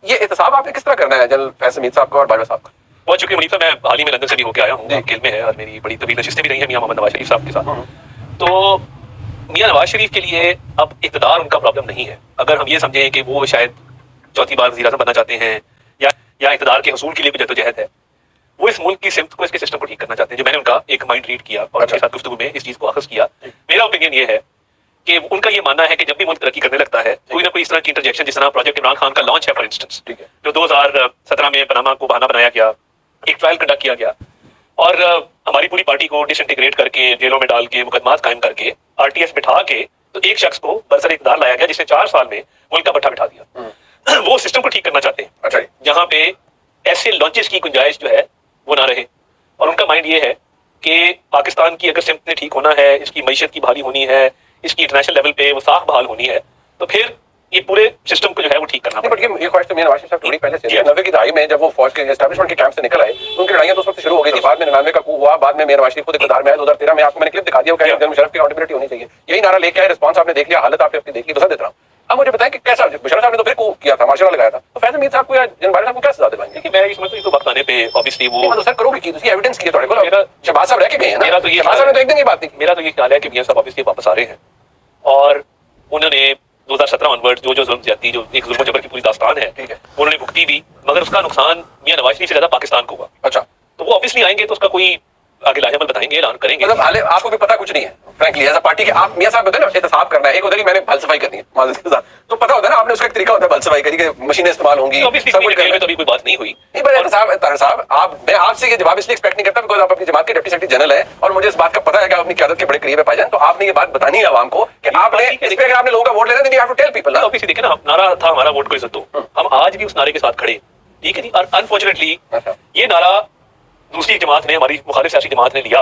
ये एहतसाब आपने किस तरह करना है जनरल फैसल हमीद साहब का और बाजवा साहब का? बहुत शुक्रिया मुनीफ साहब, मैं हाल ही में लंदन से भी होकर आया हूँ, जेल में है और मेरी बड़ी तवील नशिस्तें भी रही हैं मियां मोहम्मद नवाज शरीफ साहब के साथ। तो मियां नवाज शरीफ के लिए अब इक़्तिदार उनका प्रॉब्लम नहीं है। अगर हम ये समझें कि वो शायद चौथी बार वज़ीर आज़म बनना चाहते हैं या इक़्तिदार के हसूल के लिए भी जद्दोजहद है, वो इस मुल्क की सिमत को, इसके सिस्टम को ठीक करना चाहते हैं। जो मैंने उनका एक माइंड रीड किया और उनके साथ गुफ्तगू में इस चीज़ को अखज़ किया, मेरा ओपिनियन ये है कि उनका ये मानना है कि जब भी मुल्क तरक्की करने लगता है, कोई ना कोई इस तरह की इंटरजेक्शन, जिस तरह प्रोजेक्ट इमरान खान का लॉन्च है फॉर इंस्टेंस, जो 2017 में पनामा को बहाना बनाया गया, एक ट्रायल कंडक्ट किया गया और हमारी पूरी पार्टी को डिसइंटीग्रेट करके, जेलों में डाल के, मुकदमात कायम करके, आरटीएस बिठा के, तो एक शख्स को बरसर इक़्तिदार लाया गया जिसने 4 साल में मुल्क का भट्ठा बिठा दिया। वो सिस्टम को ठीक करना चाहते हैं। अच्छा, जहां पे ऐसे लॉन्चेस की गुंजाइश जो है वो ना रहे। और उनका माइंड ये है कि पाकिस्तान की अगर सिमत ठीक होना है, इसकी मईशत की बहाली होनी है, इसकी इंटरनेशनल लेवल पे वो साख बहाल होनी है, तो फिर ये पूरे सिस्टम को जो है वो ठीक करना पड़ेगा। ये ख्वाहिश तो मियां नवाज शरीफ साहब थोड़ी पहले से थी। 90 की दहाई में जब वो फौज के एस्टैब्लिशमेंट के कैंप से निकल आए, उनकी लड़ाइयां तो उस वक्त शुरू हो गई थी। बाद में 99 का कू हुआ, बाद में मियां नवाज शरीफ खुद इक़्तिदार में आए 2013 में। आपको मैंने क्लिप दिखा दिया, वो जनरल मुशर्रफ की अकाउंटेबिलिटी होनी चाहिए, यही नारा लेके आए। रिस्पांस आपने देख लिया, हालत आपने अपनी देख ली, बता देता हूं। अब मुझे बताएं कि कैसा मुशर्रफ साहब ने तो फिर कू किया था, मार्शल लगाया था, तो फैसल हमीद साहब को या जनरल बाजवा साहब को क्या सजा दिलवाएंगे? कि मैं इस मतलब तो वक्त आने पे ऑब्वियसली वो सर करोगे की एविडेंस की थोड़े को शहबाज साहब रह के गए हैं ना। मेरा तो ये शहबाज साहब ने तो एक दिन की बात नहीं। मेरा तो ये ख्याल है कि मियां साहब ऑब्वियसली वापस आ रहे हैं और उन्होंने 2017 ऑनवर्ड जो जुल्म ज्यादती, जो एक जुल्म जबर की पूरी दास्तान है, ठीक है, उन्होंने भुगती भी, मगर उसका नुकसान मियां नवाज शरीफ से ज्यादा पाकिस्तान को हुआ। अच्छा, तो वो ऑब्वियसली आएंगे तो उसका कोई आगे लाजमल बताएंगे, ऐलान करेंगे। मतलब हाले आपको भी पता कुछ नहीं है फ्रैंकली एज अ पार्टी के। आप मियां साहब होते हैं ना, एहतसाब करना है, एक उधर ही मैंने फल सफाई करनी है माजूद के साथ, तो पता होता है ना आपने, उसका एक तरीका होता है फल सफाई करने के, मशीनें इस्तेमाल होंगी, सब कुछ करने में तो अभी कोई बात नहीं हुई। नहीं पर एहतसाब साहब, मैं आपसे ये जवाब इसलिए एक्सपेक्ट नहीं करता बिकॉज़ आप अपनी जमात के डिप्टी सेक्रेटरी जनरल है और मुझे इस बात का पता है कि आप अपनी क़यादत के बड़े करीब है भाईजान। तो आपने ये बात बतानी है आवाम को कि आपने इस पे अगर आपने लोगों का वोट लेना है, तो you have to tell people ना। ऑब्वियसली देखिए ना, नारा था हमारा वोट को इज्जत दो, हम आज भी उस नारे के साथ खड़े, ठीक है जी। और अनफॉर्चुनेटली ये नारा दूसरी जमात ने, हमारी मुखालिफ सियासी जमात ने लिया,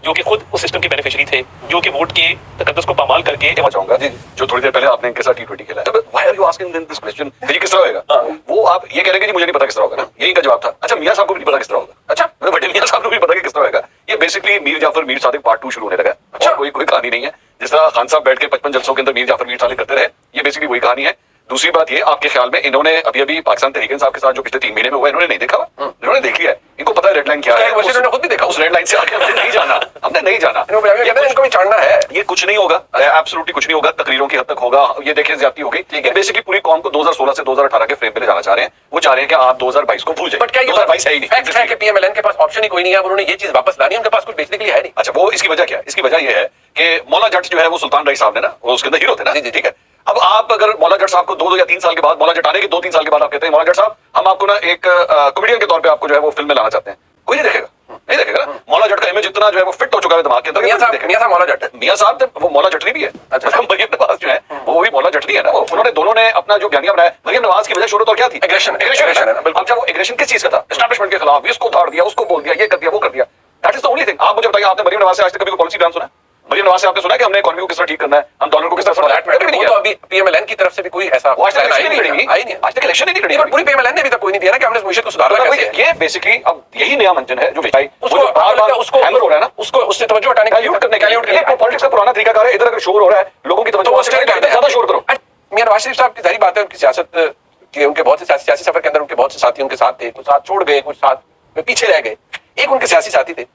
जो कि खुद उस सिस्टम के बेनिफिशियरी थे, जो कि वोट के तकद्दुस को पामाल करके। मैं चाहूंगा जी, जो थोड़ी देर पहले आपने इनके साथ T20 खेला है, why are you asking this question, ये किस तरह होगा? वो आप ये कह रहे हैं कि जी मुझे नहीं पता किस तरह होगा ना, यही इनका जवाब था। अच्छा, मियां साहब को भी नहीं पता किस तरह होगा। अच्छा, बड़े मियां साहब को भी पता कि किस तरह होगा। ये बेसिकली मीर जाफर मीर सादिक पार्ट 2 शुरू होने लगा। अच्छा, कोई कहानी नहीं है। जिस तरह खान साहब बैठ के 55 जलसों के अंदर मीर जाफर मीर सादिक करते रहे, ये बेसिकली वही कहानी है। दूसरी बात ये, आपके ख्याल में इन्होंने अभी पाकिस्तान तहरीक इंसाफ के साथ जो पिछले 3 महीने में हुआ, इन्होंने नहीं देखा? इन्होंने देख लिया है, इनको पता है रेड लाइन क्या है। उन्होंने खुद भी देखा, उस रेड लाइन से आगे हमने नहीं जाना, हमने नहीं जाना। इनको भी चढ़ना है। ये कुछ नहीं होगा, एब्सोल्युटली कुछ नहीं होगा, तकरीरों की हद तक होगा। ये देखिए ज्यादती हो गई। बेसिकली पूरी कौम को 2016 से 2018 के फ्रेम पे ले जाना चाह रहे हैं। वो चाह रहे हैं कि आप 2022 को भूल जाइए। बट क्या 2022 है ही नहीं। फैक्ट है कि पीएमएलएन के पास ऑप्शन ही कोई नहीं है। उन्होंने ये चीज वापस लानी है, उनके पास कुछ बेचने के लिए है नहीं। अच्छा, वो इसकी वजह क्या है? इसकी वजह ये है कि मौला जट जो है वो सुल्तान राय साहब ने ना, वो उसके अंदर हीरो थे ना, ठीक है। अब आप अगर मौला जट साहब को 2 या 3 साल के बाद, मौला जट आने के 2-3 साल के बाद आप कहते हैं मौला जट साहब हम आपको ना एक कॉमेडियन के तौर पे आपको जो है वो फिल्म में लाना चाहते हैं, कोई नहीं देखेगा, नहीं देखेगा ना। मौला जट का इमेज इतना जो है वो फिट हो चुका है दिमाग के अंदर। मियां साहब मौला जट है। मियां साहब वो मौला जटनी भी है। अच्छा, मरियम नवाज जो है वो भी मौला जटनी है ना। उन्होंने दोनों ने अपना जो बयानिया बनाया, मरियम नवाज की वजह शोहरत और क्या थी? एग्रेशन है ना। अब जब वो एग्रेशन किस चीज का था? एस्टैब्लिशमेंट के खिलाफ, इसको उतार दिया, उसको बोल दिया, ये कर दिया, वो कर दिया। That is the only thing. आप मुझे बताइए, आपने मरियम नवाज से आज तक कभी कोई पॉलिसी बयान सुना है? मरियम नवाज से आपने सुना कि हमने इकोनॉमी को किस तरह ठीक करना है, हम डॉलर को किस तरह तो अभी पीएमएलएन की तरफ से भी कोई ऐसा आज तक इलेक्शन ही नहीं लड़ी। पूरी पीएमएलएन ने अभी तक कोई नहीं दिया ना कि हमने इस मुश्किल को सुधारना है। ये बेसिकली अब यही नया मंचन है जो उसको बार-बार उसको हैमर हो रहा है ना, उसको उससे तवज्जो हटाने के लिए, पॉलिटिक्स का पुराना तरीका कार है। इधर अगर शोर हो रहा है, लोगों की तवज्जो ज्यादा शोर करो। मियां नवाज शरीफ साहब की जाहिर बात है, उनकी सियासत के, उनके बहुत से सियासी सफर के अंदर उनके बहुत से साथी उनके साथ थे, कुछ साथ छोड़ गए, कुछ साथ में पीछे रह गए। एक उनके सियासी साथी थे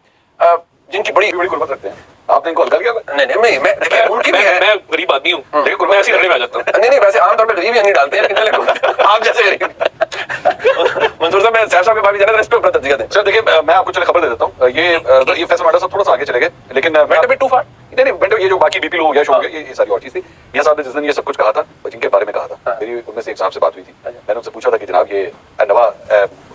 जिनकी बड़ी गुर्बत रखते हैं। आपने इनको हल्का किया? नहीं, मैं देखिए उनकी भी है। मैं गरीब आदमी हूं, देखिए मैं ऐसी लड़ने में आ जाता हूं। नहीं, वैसे आमतौर पे गरीब ही नहीं डालते हैं, लेकिन आप जैसे गरीब। मंजूर साहब, मैं साहब साहब के बाबी जाना था, इस पे ऊपर तर्जीह दें। सर देखिए, मैं आपको चले खबर दे देता हूं। ये फैसल माडा साहब थोड़ा सा आगे चले गए, लेकिन वेंट अ बिट टू फार। नहीं, ये जो बाकी बीपी लोग हो गया, शो हो गया, ये सारी और चीज थी। मियां साहब ने जिस दिन ये सब कुछ कहा था, जिनके बारे में कहा था, मेरी उनमें से एक साहब से बात हुई थी। मैंने उनसे पूछा था कि जनाब ये नवा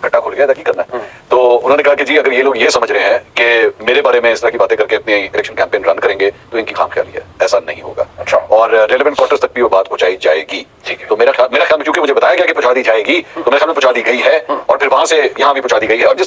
गट्टा खुल गया था, की करना है? तो उन्होंने कहा कि जी अगर ये लोग ये समझ रहे हैं कि मेरे बारे में इस तरह की बातें करके अपनी इलेक्शन कैंपेन रन करेंगे तो इनकी खामख्याली है, ऐसा नहीं होगा। अच्छा, और रेलेवेंट क्वार्टर्स तक भी वो बात पहुंचाई जाएगी। ठीक है, तो मेरा ख्याल में, चूंकि मुझे बताया गया कि पहुंचा दी जाएगी, तो मेरे ख्याल में पहुंचा दी गई है और फिर वहां से यहाँ भी पहुंचा दी गई है। और जिस